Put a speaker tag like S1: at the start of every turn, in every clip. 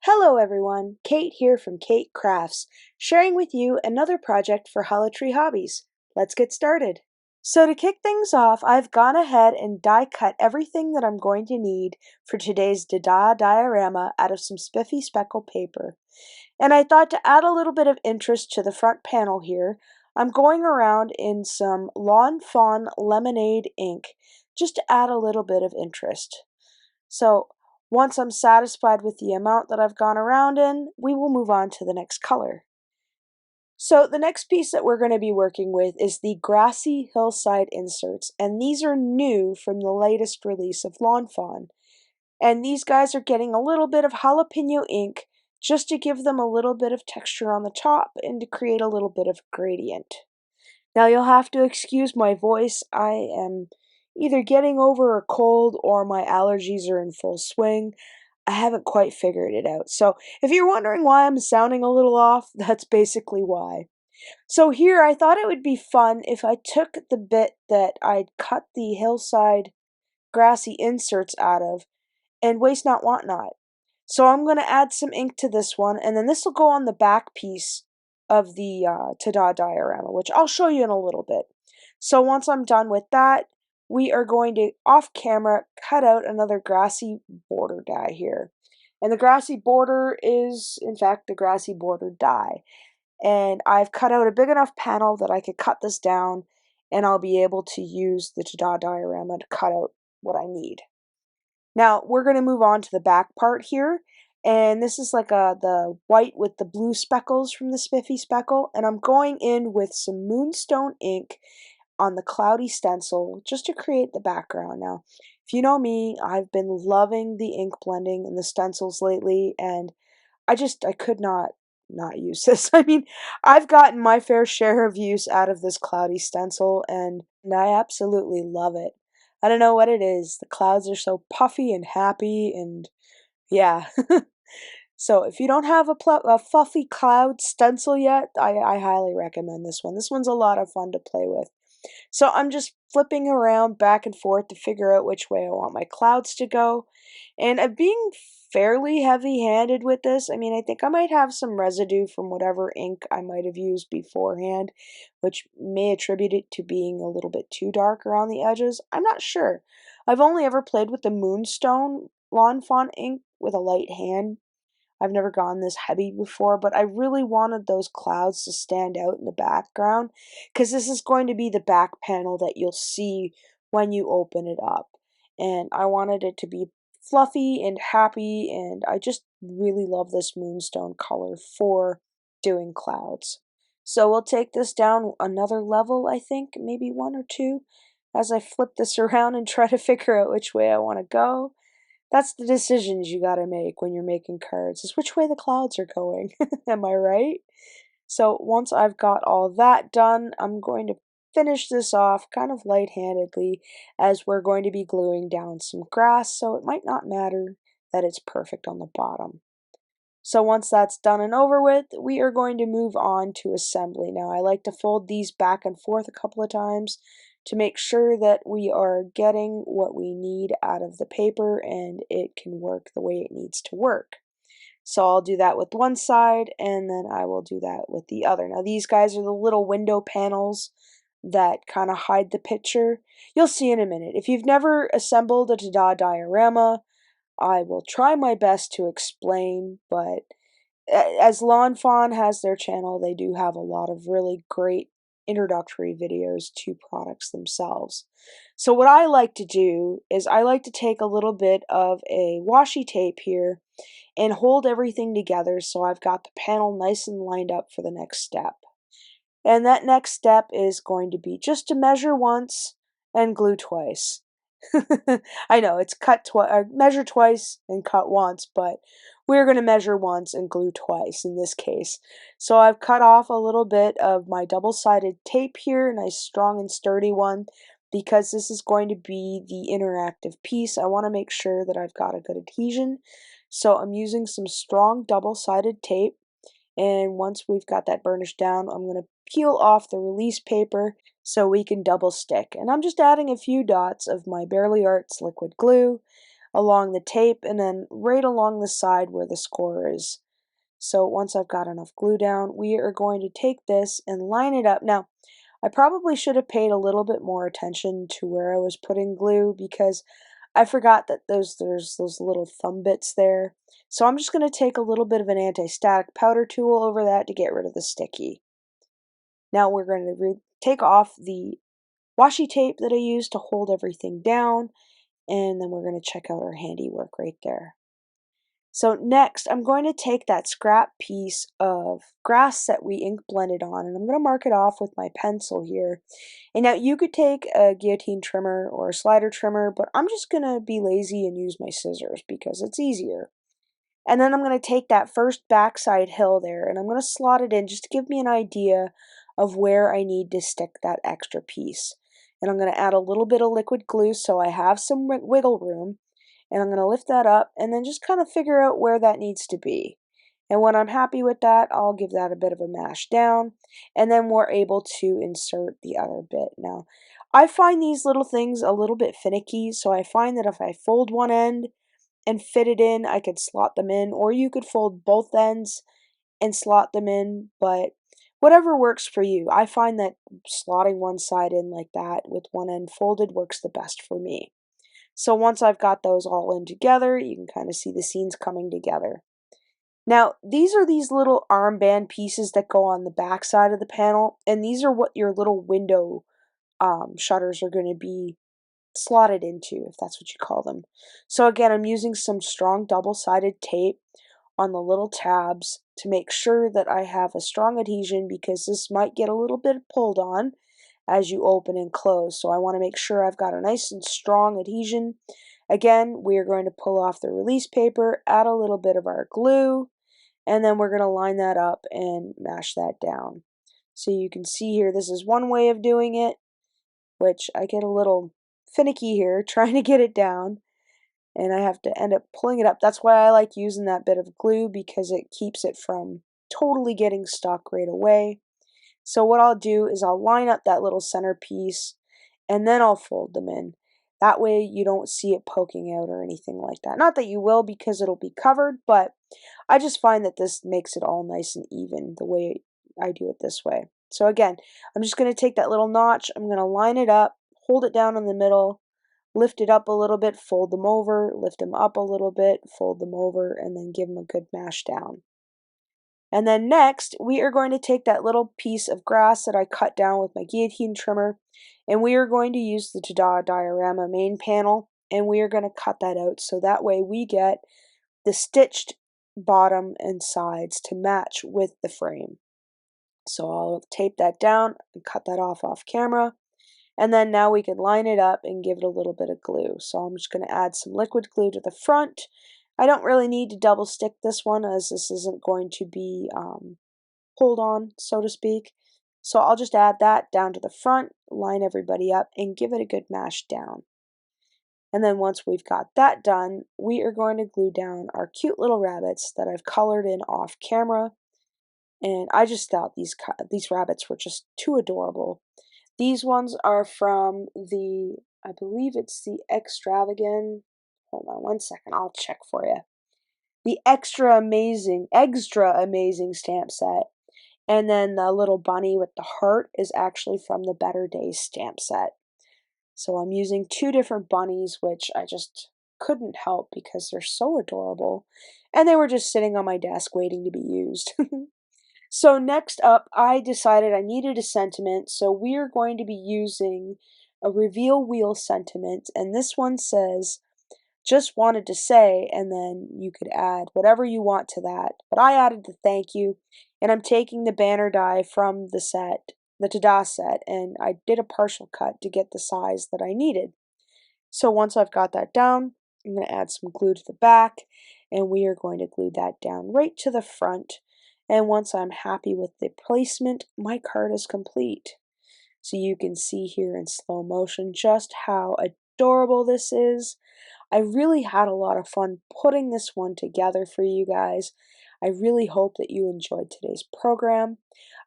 S1: Hello everyone, Kate here from Keight Krafts, sharing with you another project for Tree Hobbies. Let's get started. So to kick things off, I've gone ahead and die cut everything that I'm going to need for today's diorama out of some Spiffy Speckle paper. And I thought to add a little bit of interest to the front panel here, I'm going around in some Lawn Fawn Lemonade ink just to add a little bit of interest. So once I'm satisfied with the amount that I've gone around in, we will move on to the next color. So the next piece that we're going to be working with is the Grassy Hillside Inserts, and these are new from the latest release of Lawn Fawn. And these guys are getting a little bit of Jalapeño Ink just to give them a little bit of texture on the top and to create a little bit of gradient. Now you'll have to excuse my voice. I am either getting over a cold or my allergies are in full swing. I haven't quite figured it out. So if you're wondering why I'm sounding a little off, that's basically why. So here I thought it would be fun if I took the bit that I'd cut the hillside grassy inserts out of and waste not want not. So I'm going to add some ink to this one, and then this will go on the back piece of the ta-da diorama, which I'll show you in a little bit. So once I'm done with that, we are going to, off camera, cut out another Grassy Border Die here. And the Grassy Border is, in fact, the Grassy Border Die. And I've cut out a big enough panel that I could cut this down, and I'll be able to use the ta-da diorama to cut out what I need. Now, we're going to move on to the back part here. And this is like the white with the blue speckles from the Spiffy Speckle. And I'm going in with some Moonstone Ink on the cloudy stencil just to create the background. Now, if you know me, I've been loving the ink blending and the stencils lately, and I could not use this. I mean, I've gotten my fair share of use out of this cloudy stencil, and I absolutely love it. I don't know what it is. The clouds are so puffy and happy, and yeah. So if you don't have a fluffy cloud stencil yet, I highly recommend this one. This one's a lot of fun to play with. So I'm just flipping around back and forth to figure out which way I want my clouds to go. And I'm being fairly heavy-handed with this. I mean, I think I might have some residue from whatever ink I might have used beforehand, which may attribute it to being a little bit too dark around the edges. I'm not sure. I've only ever played with the Moonstone Lawn Fawn ink with a light hand. I've never gone this heavy before, but I really wanted those clouds to stand out in the background because this is going to be the back panel that you'll see when you open it up. And I wanted it to be fluffy and happy, and I just really love this moonstone color for doing clouds. So we'll take this down another level, I think, maybe one or two, as I flip this around and try to figure out which way I want to go. That's the decisions you gotta make when you're making cards, is which way the clouds are going. Am I right? So once I've got all that done, I'm going to finish this off kind of light-handedly, as we're going to be gluing down some grass, so it might not matter that it's perfect on the bottom. So once that's done and over with, we are going to move on to assembly. Now I like to fold these back and forth a couple of times to make sure that we are getting what we need out of the paper and it can work the way it needs to work. So I'll do that with one side, and then I will do that with the other. Now these guys are the little window panels that kind of hide the picture. You'll see in a minute. If you've never assembled a ta-da diorama, I will try my best to explain, but as Lawn Fawn has their channel, they do have a lot of really great introductory videos to products themselves. So what I like to do is I like to take a little bit of a washi tape here and hold everything together so I've got the panel nice and lined up for the next step. And that next step is going to be just to measure once and glue twice. I know, it's measure twice and cut once, but we're going to measure once and glue twice in this case. So I've cut off a little bit of my double-sided tape here, a nice strong and sturdy one, because this is going to be the interactive piece. I want to make sure that I've got a good adhesion. So I'm using some strong double-sided tape, and once we've got that burnished down, I'm going to peel off the release paper so we can double stick. And I'm just adding a few dots of my Barely Arts liquid glue. along the tape and then right along the side where the score is. So once I've got enough glue down, we are going to take this and line it up. Now, I probably should have paid a little bit more attention to where I was putting glue because I forgot that there's those little thumb bits there. So I'm just going to take a little bit of an anti-static powder tool over that to get rid of the sticky. Now we're going to take off the washi tape that I used to hold everything down, and then we're going to check out our handiwork right there. So next, I'm going to take that scrap piece of grass that we ink blended on, and I'm going to mark it off with my pencil here. And now you could take a guillotine trimmer or a slider trimmer, but I'm just going to be lazy and use my scissors because it's easier. And then I'm going to take that first backside hill there, and I'm going to slot it in just to give me an idea of where I need to stick that extra piece. And I'm going to add a little bit of liquid glue so I have some wiggle room. And I'm going to lift that up and then just kind of figure out where that needs to be. And when I'm happy with that, I'll give that a bit of a mash down, and then we're able to insert the other bit. Now, I find these little things a little bit finicky, so I find that if I fold one end and fit it in, I could slot them in, or you could fold both ends and slot them in, but whatever works for you. I find that slotting one side in like that with one end folded works the best for me. So once I've got those all in together, you can kind of see the scenes coming together. Now, these are these little armband pieces that go on the back side of the panel, and these are what your little window shutters are going to be slotted into, if that's what you call them. So again, I'm using some strong double-sided tape on the little tabs to make sure that I have a strong adhesion because this might get a little bit pulled on as you open and close. So I want to make sure I've got a nice and strong adhesion. Again, we are going to pull off the release paper, add a little bit of our glue, and then we're going to line that up and mash that down. So you can see here, this is one way of doing it, which I get a little finicky here trying to get it down, and I have to end up pulling it up. That's why I like using that bit of glue, because it keeps it from totally getting stuck right away. So what I'll do is I'll line up that little center piece and then I'll fold them in. That way you don't see it poking out or anything like that. Not that you will, because it'll be covered, but I just find that this makes it all nice and even the way I do it this way. So again, I'm just going to take that little notch, I'm going to line it up, hold it down in the middle, lift it up a little bit, fold them over, lift them up a little bit, fold them over, and then give them a good mash down. And then next, we are going to take that little piece of grass that I cut down with my guillotine trimmer, and we are going to use the Diorama main panel, and we are going to cut that out so that way we get the stitched bottom and sides to match with the frame. So I'll tape that down and cut that off camera, and then now we can line it up and give it a little bit of glue. So I'm just going to add some liquid glue to the front. I don't really need to double stick this one, as this isn't going to be pulled on, so to speak. So I'll just add that down to the front, line everybody up, and give it a good mash down. And then once we've got that done, we are going to glue down our cute little rabbits that I've colored in off camera. And I just thought these rabbits were just too adorable. These ones are from the, I believe it's the hold on one second, I'll check for you. The Eggstra-amazing Stamp set. And then the little bunny with the heart is actually from the Better Days stamp set. So I'm using two different bunnies, which I just couldn't help because they're so adorable. And they were just sitting on my desk waiting to be used. So next up, I decided I needed a sentiment, so we are going to be using a reveal wheel sentiment, and this one says, "Just wanted to say," and then you could add whatever you want to that. But I added the thank you, and I'm taking the banner die from the set, the Does set, and I did a partial cut to get the size that I needed. So once I've got that down, I'm going to add some glue to the back, and we are going to glue that down right to the front. And once I'm happy with the placement, my card is complete. So you can see here in slow motion just how adorable this is. I really had a lot of fun putting this one together for you guys. I really hope that you enjoyed today's program.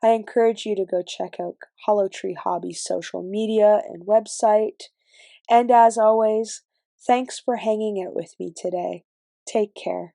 S1: I encourage you to go check out Hollow Tree Hobbies social media and website. And as always, Thanks for hanging out with me today. Take care.